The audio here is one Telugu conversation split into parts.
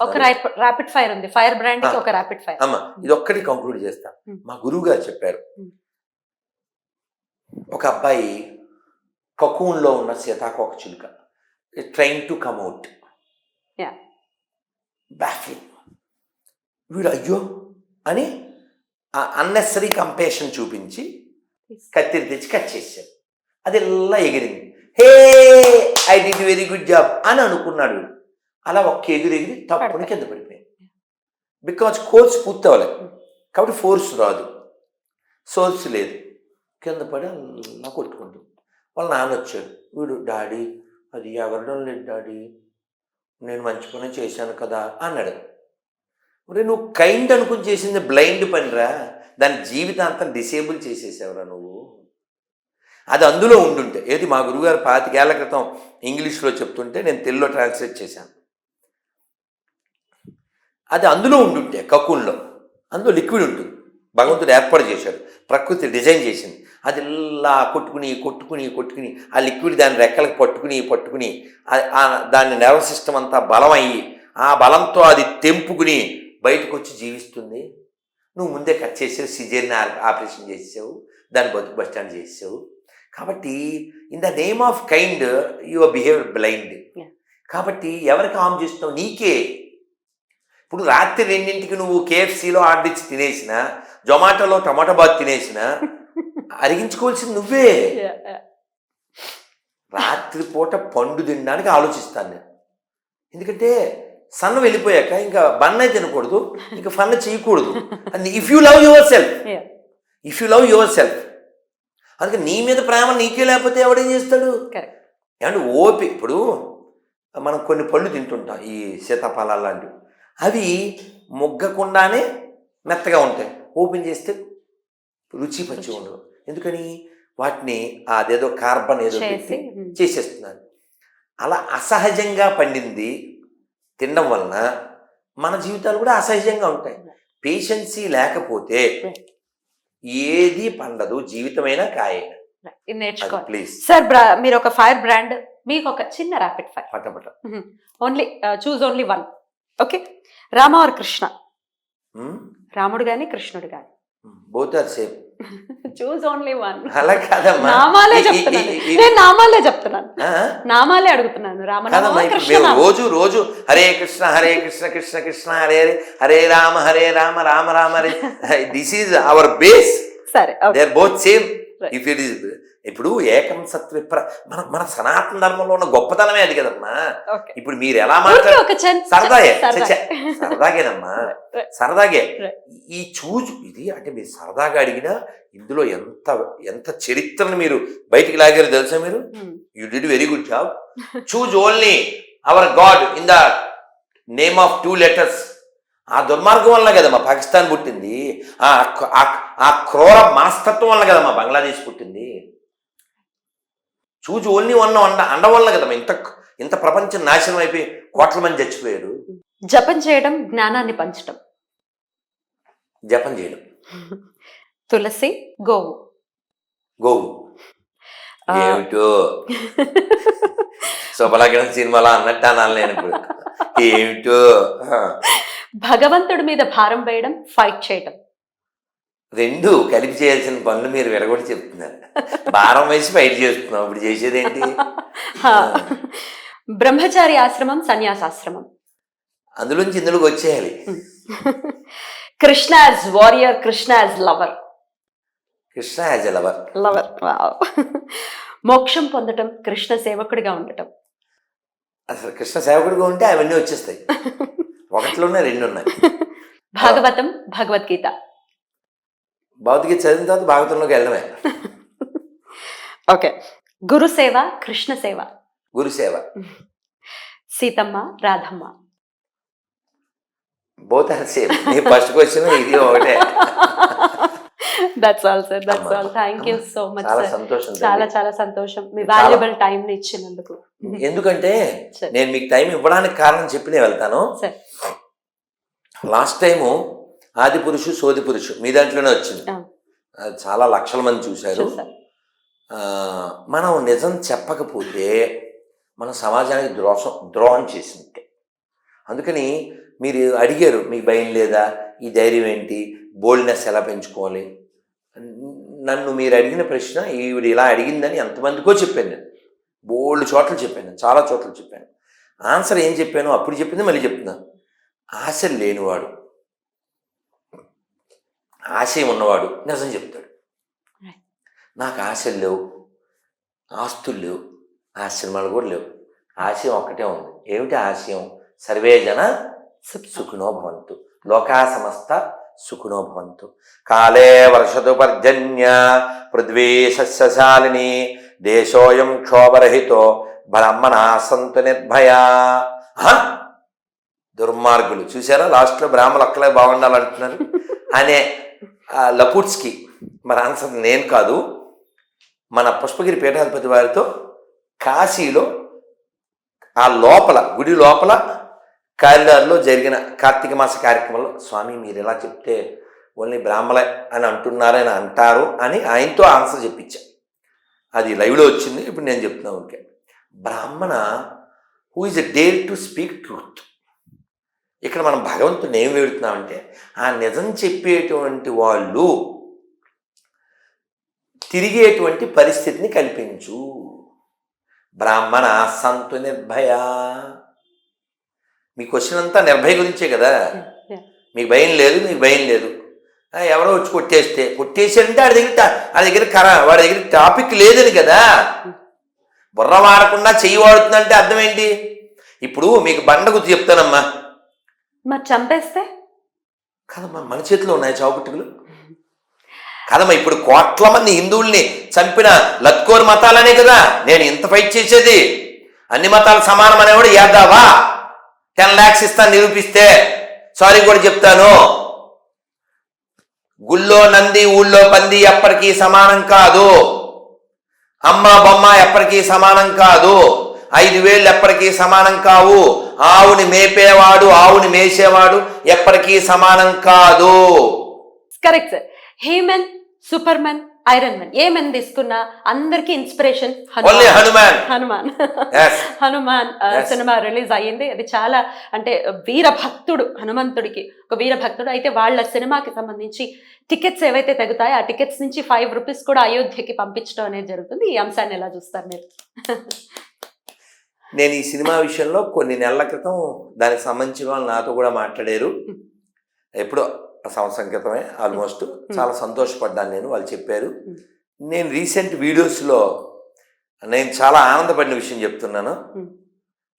ఒక చేస్తాను. ర్యాపిడ్ ఫైర్ ఉంది. ఫైర్ బ్రాండ్ కి ఒక ర్యాపిడ్ ఫైర్. అమ్మా ఇది ఒక్కటి కంక్లూడ్ చేస్తా. మా గురువు గారు చెప్పారు, ఒక అబ్బాయి కకూన్లో ఉన్న సీతాకోక చిలుక train to come out, baffling. వీడు అయ్యో అని అన్నెసరీ కంపేషన్ చూపించి కత్తిరి తెచ్చి కట్ చేశాడు. అది ఇలా ఎగిరింది. Hey I did very good job అని అనుకున్నాడు. అలా ఒక్క ఎగిరి తప్పుని కింద పడిపోయింది. బికాజ్ కోర్స్ పూర్తి అవ్వలేదు కాబట్టి ఫోర్స్ రాదు, సోర్స్ లేదు. కింద పడి అలా కొట్టుకుంటుంది. వాళ్ళ నాన్న వచ్చాడు. వీడు డాడీ అది ఎగరడం లేదు డాడీ, నేను మంచి పని చేశాను కదా అన్నాడు. మరి నువ్వు కైండ్ అనుకుని చేసింది బ్లైండ్ పనిరా, దాని జీవితాంతం డిసేబుల్ చేసేసావురా నువ్వు. అది అందులో ఉండుంటే, ఏది మా గురువుగారు 25 ఏళ్ల క్రితం ఇంగ్లీష్లో చెప్తుంటే నేను తెలుగులో ట్రాన్స్లేట్ చేశాను. అది అందులో ఉండుంటే కకూన్లో, అందులో లిక్విడ్ ఉంటుంది, భగవంతుడు ఏర్పాటు చేశాడు, ప్రకృతి డిజైన్ చేసింది. అది ఇలా కొట్టుకుని కొట్టుకుని కొట్టుకుని ఆ లిక్విడ్ దాని రెక్కలకు పట్టుకుని దాని నర్వస్ సిస్టమ్ అంతా బలం అయ్యి ఆ బలంతో అది తెంపుకుని బయటకు వచ్చి జీవిస్తుంది. నువ్వు ముందే కట్ చేసావు, సిజేరియన్ ఆపరేషన్ చేసావు, దాన్ని బస్ స్టాండ్ చేసావు. కాబట్టి in the name of kind your behaviour blind. కాబట్టి ఎవరికి హామ్ చేస్తున్నావు? నీకే. ఇప్పుడు రాత్రి 2ంటికి నువ్వు KFCలో ఆర్డర్ ఇచ్చి తినేసినా, జొమాటోలో టమాటో బాత్ తినేసినా అరిగించుకోవాల్సింది నువ్వే. రాత్రిపూట పండు తినడానికి ఆలోచిస్తాను నేను. ఎందుకంటే సన్న వెళ్ళిపోయాక ఇంకా బన్న తినకూడదు, ఇంకా ఫన్ చేయకూడదు. If you love your self, అందుకే నీ మీద ప్రేమ నీకే లేకపోతే ఎవడేం చేస్తాడు? ఏమంటే ఓపి. ఇప్పుడు మనం కొన్ని పళ్ళు తింటుంటాం, ఈ సీతాఫలాలు లాంటివి, అవి మొగ్గకుండానే మెత్తగా ఉంటాయి, ఓపెన్ చేస్తే రుచి పచ్చి ఉండదు. ఎందుకని? వాటిని అదేదో కార్బన్ ఏదో పెట్టి చేసేస్తున్నారు. అలా అసహజంగా పండింది తినడం వలన మన జీవితాలు కూడా అసహజంగా ఉంటాయి. పేషెన్సీ లేకపోతే ఏది పండదు, జీవితమైనా కాయైనా. నేర్చుకోవాలి ప్లీజ్ సార్. మీరు ఒక ఫైర్ బ్రాండ్, మీకు ఒక చిన్న ర్యాపిడ్ ఫైర్. పట్టపట్ట only choose only one. Okay, Rama or Krishna? రాముడు గాని కృష్ణుడు గాని? Both are same. Choose only one. అలా కాదమ్మా, నామాలే చెప్తున్నాను నేను, నామాలే చెప్తున్నాను, నామాలే అడుగుతున్నాను. రామనామా కృష్ణ? రోజు Hare Krishna Hare Krishna Krishna Krishna Hare Hare, Hare Rama Rama Rama Hare. This is our base. సరే, they are both same. If it is ఇప్పుడు ఏకం సత్విప్ర, మన సనాతన ధర్మంలో ఉన్న గొప్పతనమే అది కదమ్మా. ఇప్పుడు మీరు ఎలా మాట్లాడారు? సరదాగేనమ్మా, సరదాగే. ఈ చూజు ఇది అంటే మీరు సరదాగా అడిగినా ఇందులో ఎంత ఎంత చరిత్రను మీరు బయటికి లాగారు తెలుసా మీరు? You did very good job. Choose only our God in the name of 2 letters. ఆ దుర్మార్గం వల్ల కదమ్మా పాకిస్తాన్ పుట్టింది, ఆ క్రూర మనస్తత్వం వల్ల కదమ్మా బంగ్లాదేశ్ పుట్టింది. చూజు ఓన్లీ అండ వల్ల కదమ్మా ఇంత ప్రపంచం నాశనం అయిపోయి కోట్ల మంది చచ్చిపోయారు. జపం చేయడం, జ్ఞానాన్ని పంచడం. జపం చేయడం. తులసి, గోవు. ఏమిటో శుభలగ్నం సినిమాలో అన్నట్టు అనాలి నేను ఇప్పుడు. ఏమిటో. భగవంతుడి మీద భారం వేయడం, ఫైట్ చేయడం. 2 కలిపి చేయాల్సిన పనులు మీరు విడగొట్టి చెప్తున్నారు. భారం వేసి ఫైట్ చేస్తున్నాం, ఇప్పుడు చేసేదేంటి? బ్రహ్మచారి ఆశ్రమం, సన్యాసాశ్రమం. అందులోంచి ఇందులోకి వచ్చేయాలి. Krishna as warrior, Krishna as lover. Krishna as lover. మోక్షం పొందటం, కృష్ణ సేవకుడిగా ఉండటం. అసలు కృష్ణ సేవకుడిగా ఉంటే అవన్నీ వచ్చేస్తాయి. 1 ఉన్నాయి 2 ఉన్నాయి. భాగవతం, భగవద్గీత. భగవద్గీత చదివిన తర్వాత భాగవతంలోకి వెళ్ళడమే. ఓకే, గురుసేవ, కృష్ణ సేవ. గురుసేవ. సీతమ్మ, రాధమ్మ. Both are same. నీ ఫస్ట్ క్వశ్చన్ ఇది ఒకటే. That's all sir, that's all. Thank you so much చాలా సార్. సంతోషం. చాలా సంతోషం మీ వాల్యుబుల్ టైం ని ఇచ్చినందుకు. ఎందుకంటే నేను మీకు టైం ఇవ్వడానికి కారణం చెప్పి నేను వెళ్తాను. లాస్ట్ టైము ఆది పురుషు సోది పురుషు మీ దాంట్లోనే వచ్చింది, చాలా లక్షల మంది చూశారు. మనం నిజం చెప్పకపోతే మన సమాజానికి ద్రోహం చేసింది. అందుకని మీరు అడిగారు మీకు భయం లేదా, ఈ ధైర్యం ఏంటి, బోల్డ్నెస్ ఎలా పెంచుకోవాలి. నన్ను మీరు అడిగిన ప్రశ్న ఈవిడ ఇలా అడిగిందని ఎంతమందికో చెప్పాను నేను. బోల్డ్ చోట్ల చెప్పాను, చాలా చోట్ల చెప్పాను. ఆన్సర్ ఏం చెప్పాను అప్పుడు చెప్పింది మళ్ళీ చెప్తున్నాను. ఆశలు లేనివాడు, ఆశయం ఉన్నవాడు నిజం చెప్తాడు. నాకు ఆశలు లేవు, ఆస్తులు లేవు, ఆశ్రమాలు కూడా లేవు, ఆశయం ఒక్కటే ఉంది. ఏమిటి ఆశయం? సర్వే జన సుఖినో భవంతు, లోకా సమస్త సుఖినో భవంతు, కాలే వర్షతు పర్జన్య పృథ్వీ సస్యశాలిని దేశోయం క్షోభరహితో బ్రాహ్మణా సంతు నిర్భయా. దుర్మార్గులు చూసారా, లాస్ట్లో బ్రాహ్మణులు ఒక్కలే బాగుండాలంటున్నారు అనే లపుట్స్కి మరి ఆన్సర్ నేను కాదు, మన పుష్పగిరి పీఠాధిపతి వారితో కాశీలో ఆ లోపల గుడి లోపల కారిడార్లో జరిగిన కార్తీక మాస కార్యక్రమంలో, స్వామి మీరు ఎలా చెప్తే ఓన్లీ బ్రాహ్మణ అని అంటున్నారని అంటారు అని ఆయనతో ఆన్సర్ చెప్పించా. అది లైవ్లో వచ్చింది, ఇప్పుడు నేను చెప్తున్నాను. ఓకే, బ్రాహ్మణ who is a dare to speak truth. ఇక్కడ మనం భగవంతుని ఏం వేడుతున్నామంటే ఆ నిజం చెప్పేటువంటి వాళ్ళు తిరిగేటువంటి పరిస్థితిని కల్పించు. బ్రాహ్మణ సంతు నిర్భయ. మీ క్వశ్చన్ అంతా నిర్భయ గురించే కదా. మీకు భయం లేదు, మీకు భయం లేదు. ఎవరో వచ్చి కొట్టేసారంటే వాడి దగ్గర టాపిక్ లేదని కదా. బుర్ర వాడకుండా చెయ్యి వాడుతుందంటే అర్థం ఏంటి? ఇప్పుడు మీకు బండ గుర్తు చెప్తానమ్మా, మరి చంపేస్తే కదమ్మా మన చేతిలో ఉన్నాయి చావుపుట్టుకులు కదమ్మా. ఇప్పుడు కోట్ల మంది హిందువుల్ని చంపిన లత్కోర్ మతాలనే కదా నేను ఇంత ఫైట్ చేసేది. అన్ని మతాలు సమానం అనేవాడు యాదావా 10 lakhs ఇస్తాను నిరూపిస్తే. సారీ కూడా చెప్తాను, గుళ్ళో నంది ఊళ్ళో పంది ఎప్పటికీ సమానం కాదు. అమ్మ బొమ్మ ఎప్పటికీ సమానం కాదు. 5 వేళ్ళు ఎప్పటికీ సమానం కావు. ఆవుని మేపేవాడు ఆవుని మేసేవాడు ఎప్పటికీ సమానం కాదు. Correct sir. He man, super man, iron man, ఏ మెన్ తీసుకున్నా అందరికి inspiration Hanuman. Hanuman cinema release అయ్యింది. అది చాలా అంటే వీర భక్తుడు, హనుమంతుడికి ఒక వీర భక్తుడు. అయితే వాళ్ళ సినిమాకి సంబంధించి టికెట్స్ ఏవైతే తగ్గుతాయో ఆ టికెట్స్ నుంచి 5 రూపీస్ కూడా అయోధ్యకి పంపించడం అనేది జరుగుతుంది. ఈ అంశాన్ని ఎలా చూస్తారు మీరు? నేను ఈ సినిమా విషయంలో కొన్ని నెలల క్రితం దానికి సంబంధించిన వాళ్ళు నాతో కూడా మాట్లాడారు. ఎప్పుడో సంవత్సరం క్రితమే ఆల్మోస్ట్. చాలా సంతోషపడ్డాను నేను, వాళ్ళు చెప్పారు. నేను రీసెంట్ వీడియోస్లో నేను చాలా ఆనందపడిన విషయం చెప్తున్నాను.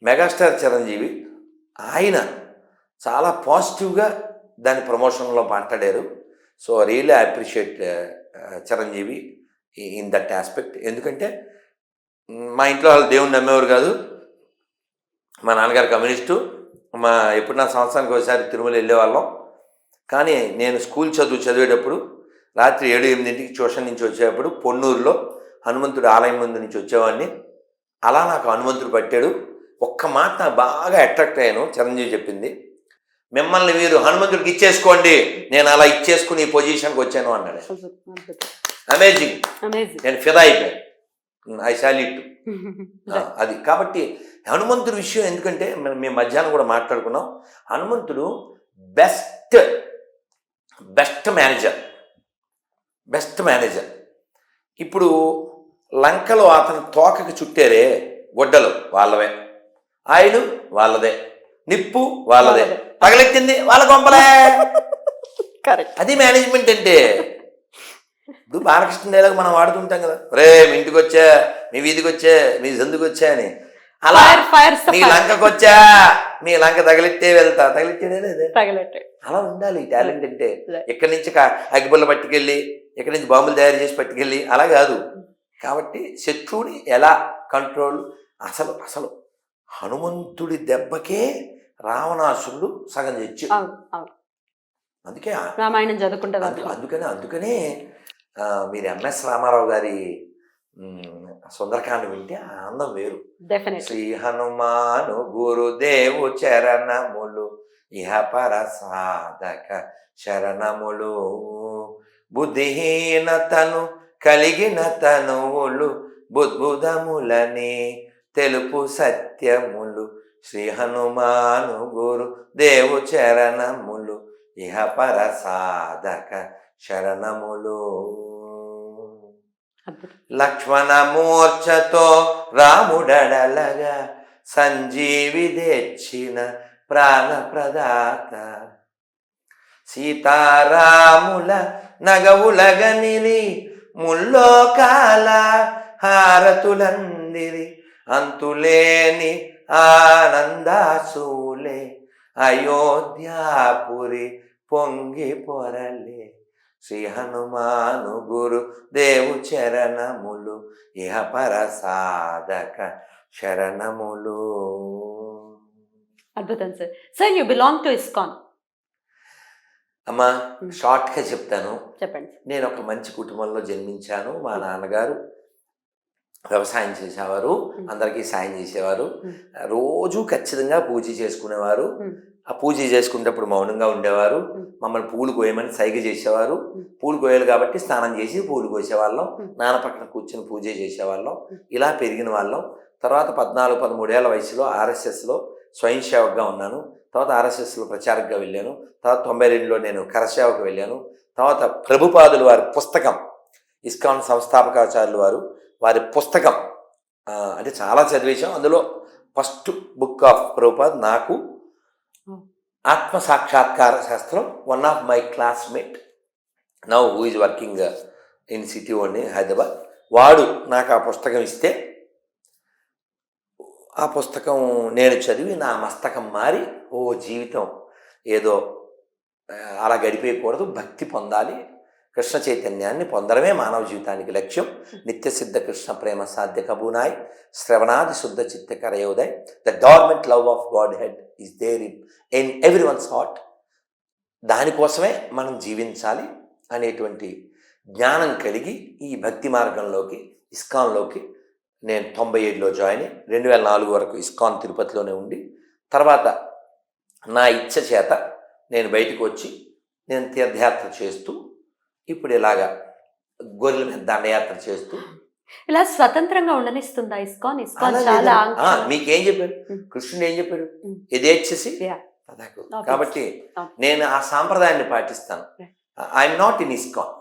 మెగాస్టార్ చిరంజీవి ఆయన చాలా పాజిటివ్గా దాని ప్రమోషన్లో మాట్లాడారు. So really I appreciate Chiranjeevi in that aspect. ఎందుకంటే మా ఇంట్లో వాళ్ళు దేవుణ్ణి నమ్మేవారు కాదు. మా నాన్నగారు కమ్యూనిస్టు. ఎప్పుడు నా సంవత్సరానికి ఒకసారి తిరుమల వెళ్ళేవాళ్ళం. కానీ నేను స్కూల్ చదివేటప్పుడు రాత్రి 7-8 ట్యూషన్ నుంచి వచ్చేటప్పుడు పొన్నూరులో హనుమంతుడు ఆలయం ముందు నుంచి వచ్చేవాడిని. అలా నాకు హనుమంతుడు పట్టాడు. ఒక్క మాట నాకు బాగా అట్రాక్ట్ అయ్యాను. చిరంజీవి చెప్పింది, మిమ్మల్ని మీరు హనుమంతుడికి ఇచ్చేసుకోండి, నేను అలా ఇచ్చేసుకుని ఈ పొజిషన్కి వచ్చాను అన్నాడు. అమేజింగ్. నేను ఫిదా అయిపోయాను. I salute. అది కాబట్టి హనుమంతుడి విషయం, ఎందుకంటే మేము మధ్యాహ్నం కూడా మాట్లాడుకున్నాం. హనుమంతుడు బెస్ట్ మేనేజర్. ఇప్పుడు లంకలో అతను తోకకి చుట్టారే గొడ్డలు వాళ్ళవే, ఆయిల్ వాళ్ళదే, నిప్పు వాళ్ళదే, తగలెట్టింది వాళ్ళ గొంపలే. అది మేనేజ్మెంట్ అంటే. ఇప్పుడు బాలకృష్ణ డైలాగ్ మనం వాడుతుంటాం కదా, రే మీ ఇంటికి వచ్చా, మీ వీధికి వచ్చా, మీ సందుకు వచ్చా అని. అలా మీ లంకకు వచ్చా, మీ లంక తగిలిట్టే వెళ్తా, తగిలిట్టే అలా ఉండాలి టాలెంట్ అంటే. ఎక్కడి నుంచి అగ్గిపుల్ల పట్టుకెళ్ళి, ఎక్కడి నుంచి బాంబులు తయారు చేసి పట్టుకెళ్ళి అలా కాదు. కాబట్టి శత్రువుని ఎలా కంట్రోల్, అసలు హనుమంతుడి దెబ్బకే రావణాసురుడు సగం తెచ్చు. అందుకే రామాయణం చదువుకుంటారు. అందుకనే మీరు ఎంఎస్ రామారావు గారి సుందరకాండ వింటే ఆనందం వేరు. శ్రీ హనుమాను గురుదేవు చరణములు ఇహ పర సాధక శరణములు, బుద్ధిహీనతను కలిగిన తనువులు బుద్భుదములని తెలుపు సత్యములు శ్రీ హనుమాను గురు దేవు చరణములు ఇహ పర సాధక శరణములు. లక్ష్మణ మూర్ఛతో రాముడడలగా సంజీవి తెచ్చిన ప్రాణప్రదాత. సీతారాముల నగవులగనిరి ముల్లోకాల హారతులందిరి అంతులేని ఆనందాసూలే అయోధ్యాపురి పొంగి పొరలే. శ్రీ హనుమాను గురు దేవు చరణములు ఇహ పర సాధక శరణములు. అద్భుతం sir. Sir you belong to ISKCON. అమ్మా షార్ట్గా చెప్తాను. చెప్పండి. నేను ఒక మంచి కుటుంబంలో జన్మించాను. మా నాన్నగారు వ్యవసాయం చేసేవారు, అందరికీ సాయం చేసేవారు. రోజు ఖచ్చితంగా పూజ చేసుకునేవారు. ఆ పూజ చేసుకునేటప్పుడు మౌనంగా ఉండేవారు. మమ్మల్ని పూలు కోయమని సైగ చేసేవారు. పూలు కోయాలి కాబట్టి స్నానం చేసి పూలు కోసేవాళ్ళం. నాన్న పక్కన కూర్చొని పూజ చేసేవాళ్ళం. ఇలా పెరిగిన వాళ్ళం. తర్వాత 14-13 ఏళ్ల వయసులో ఆర్ఎస్ఎస్లో స్వయం సేవకుగా ఉన్నాను. తర్వాత ఆర్ఎస్ఎస్లో ప్రచారకుగా వెళ్ళాను. తర్వాత 92లో నేను కరసేవకు వెళ్ళాను. తర్వాత ప్రభుపాదులు వారి పుస్తకం, ఇస్కాన్ సంస్థాపకాచార్యులు వారి పుస్తకం అంటే చాలా చదివేశాం. అందులో ఫస్ట్ బుక్ ఆఫ్ ప్రభుపాద్ నాకు ఆత్మ సాక్షాత్కార శాస్త్రం. One of my classmate now who is working in city only Hyderabad, వాడు నాకు ఆ పుస్తకం ఇస్తే ఆ పుస్తకం నేను చదివి నా మస్తకం మారి ఓ జీవితం ఏదో అలా గడిపేయకూడదు, భక్తి పొందాలి, కృష్ణ చైతన్యాన్ని పొందడమే మానవ జీవితానికి లక్ష్యం. నిత్యసిద్ధ కృష్ణ ప్రేమ సాధ్య కబూనాయ్ శ్రవణాది శుద్ధ చిత్త కరయోదయ్. The dormant love of Godhead is there in everyone's heart. దానికోసమే మనం జీవించాలి అనేటువంటి జ్ఞానం కలిగి ఈ భక్తి మార్గంలోకి ఇస్కాన్లోకి నేను 97లో జాయిన్ అయ్యి 2004 వరకు ఇస్కాన్ తిరుపతిలోనే ఉండి, తర్వాత నా ఇచ్చ చేత నేను బయటకు వచ్చి నేను తీర్థయాత్ర చేస్తూ ఇప్పుడు ఇలాగా గొర్రెల మీద దండయాత్ర చేస్తూ ఇలా స్వతంత్రంగా ఉండనిస్తుందా ఇస్కాన్? ఇస్కాన్ చాలా మీకేం చెప్పారు కృష్ణుడు, ఏం చెప్పాడు? యథేచ్ఛసి తథాస్తు. కాబట్టి నేను ఆ సాంప్రదాయాన్ని పాటిస్తాను. I'm not in ISKCON.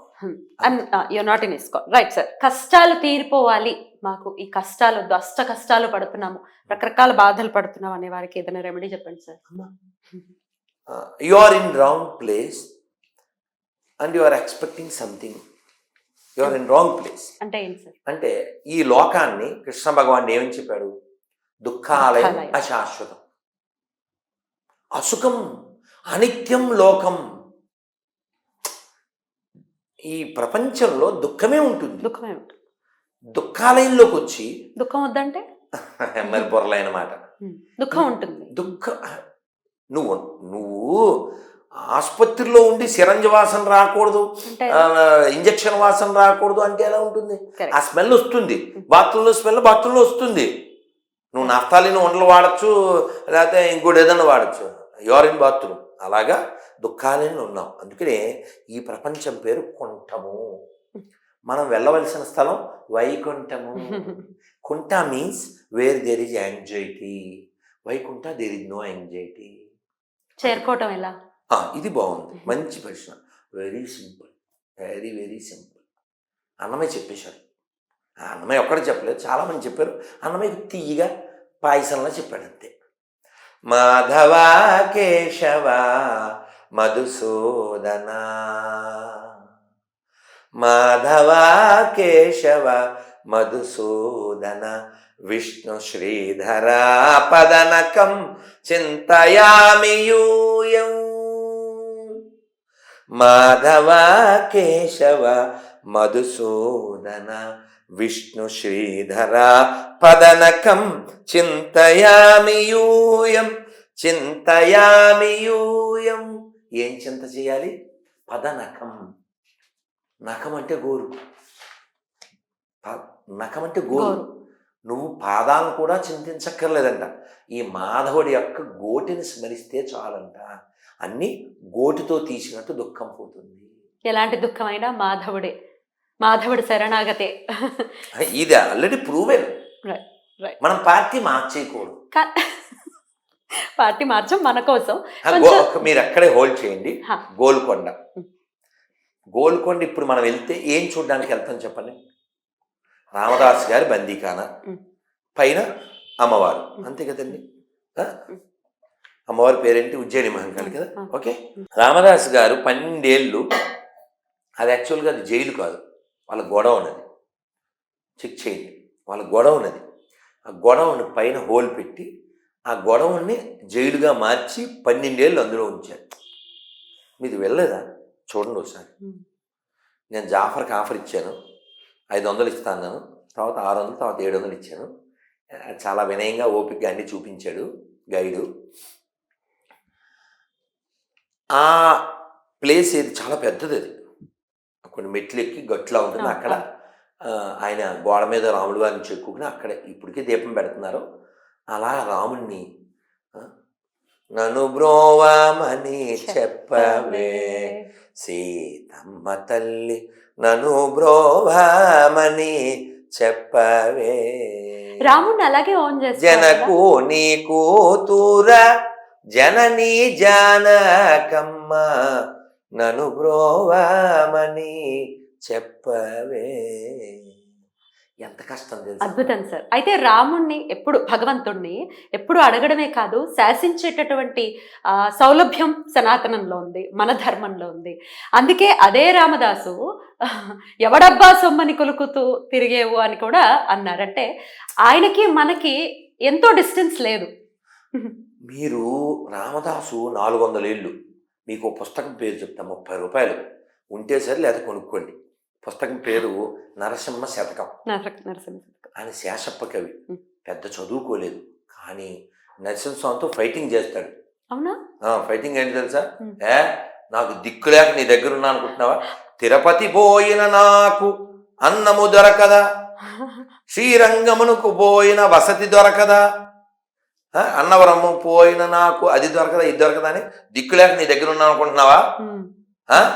You're not in ISKCON, right sir. కష్టాలు తీరిపోవాలి, మాకు ఈ కష్టాలు అష్ట కష్టాలు పడుతున్నాము, రకరకాల బాధలు పడుతున్నాం అనే వారికి ఏదైనా రెమెడీ చెప్పండి sir. You are in wrong place and you are expecting something. You are in wrong place అంటే ఏంటి సార్? అంటే ఈ లోకాన్ని కృష్ణ భగవాన్ ఏమని చెప్పాడు? దుఃఖాలయం అశాశ్వతం, అసుఖం, అనిత్యం లోకం. ఈ ప్రపంచంలో దుఃఖమే ఉంటుంది. దుఃఖమే ఉంటుంది. దుఃఖాలయంలోకి వచ్చి దుఃఖం వద్దంటే మరి పొరలైన మాట. దుఃఖం ఉంటుంది. నువ్వు ఆసుపత్రిలో ఉండి సిరంజి వాసన రాకూడదు, ఇంజక్షన్ వాసన రాకూడదు అంటే ఎలా ఉంటుంది? ఆ స్మెల్ వస్తుంది. బాత్రూంలో స్మెల్ బాత్రూంలో వస్తుంది. నువ్వు నఫ్తాలిని వంటలు వాడచ్చు, లేకపోతే ఇంకోటి ఏదైనా వాడచ్చు. You are in bathroom. అలాగా దుఃఖాలను ఉన్నాం. అందుకనే ఈ ప్రపంచం పేరు కుంఠము. మనం వెళ్ళవలసిన స్థలం వైకుంఠము. కుంఠ means where there is anxiety. Vaikuntha there is no anxiety. చేరుకోవటం ఎలా? ఇది బాగుంది, మంచి ప్రశ్న. Very simple, very very simple. Annamayya చెప్పేశారు. అన్నమయ్య ఒక్కడే చెప్పలేదు, చాలామంది చెప్పారు. అన్నమయ్య తీయగా పాయసంలో చెప్పాడు అంతే. మాధవ కేశవ మధుసూదన, మాధవ కేశవ మధుసూదన, విష్ణు శ్రీధర పదనకం చింతయామి యూయం. మాధవ కేశవ మధుసూదన, విష్ణు శ్రీధర పదనకం చింతయామి యూయం. చింతయామి యూయం. ఏం చింత చేయాలి? పదనకం. నఖం అంటే గోరు. నఖం అంటే గోరు. నువ్వు పాదాలను కూడా చింతించక్కర్లేదంట. ఈ మాధవుడి యొక్క గోటిని స్మరిస్తే చాలంట. అన్ని గోటితో తీసినట్టు దుఃఖం పోతుంది. ఎలాంటి దుఃఖమైనా మాధవుడే, మాధవుడి శరణాగతే. ఇది ఆల్రెడీ ప్రూవెన్. మనం పార్టీ మార్చేయకూడదు. పార్టీ మార్చం మన కోసం. మీరు అక్కడే హోల్డ్ చేయండి. హా. గోల్కొండ. గోల్కొండ ఇప్పుడు మనం వెళ్తే ఏం చూడడానికి వెళ్తాం చెప్పండి? రామదాస్ గారి బందీఖానా, పైన అమ్మవారు, అంతే కదండి. అమ్మవారి పేరేంటి? ఉజ్జయిని మహంకాళి కదా. ఓకే, రామదాస్ గారు 12 ఏళ్ళు, అది యాక్చువల్గా అది జైలు కాదు, వాళ్ళ గొడవ ఉన్నది. చెక్ చేయండి, వాళ్ళ గొడవ ఉన్నది. ఆ గొడవని పైన హోల్ పెట్టి ఆ గొడవని జైలుగా మార్చి 12 ఏళ్ళు అందులో ఉంచారు. మీరు వెళ్ళలేదా? చూడండి ఒకసారి. నేను జాఫర్కి ఆఫర్ ఇచ్చాను, 500 ఇస్తాను నేను, తర్వాత 600, తర్వాత 700 ఇచ్చాను. చాలా వినయంగా ఓపికగా అన్ని చూపించాడు గైడు. ఆ ప్లేస్ ఏది చాలా పెద్దది, అది కొన్ని మెట్లు ఎక్కి గట్లా ఉంటుంది. అక్కడ ఆయన గోడ మీద రాముడు వారిని చెక్కుని అక్కడే ఇప్పటికీ దీపం పెడుతున్నారు. అలా రాముణ్ణి నన్ను బ్రోవామని చెప్పవే సీతమ్మ తల్లి, నన్ను బ్రోవామని చెప్పవే, రాముడిని అలాగే ఆన్ చేస్తారు. జనకు నీ కూతుర జనని జానకమ్మ, నన్ను బ్రోవామని చెప్పవే. ఎంత కష్టం తెలుసు. అద్భుతం సార్. అయితే రాముణ్ణి ఎప్పుడు, భగవంతుణ్ణి ఎప్పుడు అడగడమే కాదు, శాసించేటటువంటి సౌలభ్యం సనాతనంలో ఉంది, మన ధర్మంలో ఉంది. అందుకే అదే రామదాసు ఎవడబ్బా సొమ్మని కొలుకుతూ తిరిగేవు అని కూడా అన్నారంటే ఆయనకి మనకి ఎంతో డిస్టెన్స్ లేదు. మీరు రామదాసు 400 ఏళ్ళు, మీకు పుస్తకం పేరు చెప్తా, 30 రూపాయలు ఉంటే సరే, లేదా కొనుక్కోండి. పుస్తకం పేరు నరసింహ శతకం. ఆయన శేషప్ప కవి, పెద్ద చదువుకోలేదు, కానీ నరసింహస్వామితో ఫైటింగ్ చేస్తాడు. అవునా? ఫైటింగ్ ఏంటి తెలుసా? నాకు దిక్కు లేక నీ దగ్గర ఉన్నా అనుకుంటున్నావా? తిరుపతి పోయిన నాకు అన్నము దొరకదా, శ్రీరంగమునకు పోయిన వసతి దొరకదా, అన్నవరము పోయిన నాకు అది దొరకదా, ఇది దొరకదా అని దిక్కు లేక నీ దగ్గర ఉన్నా అనుకుంటున్నావా?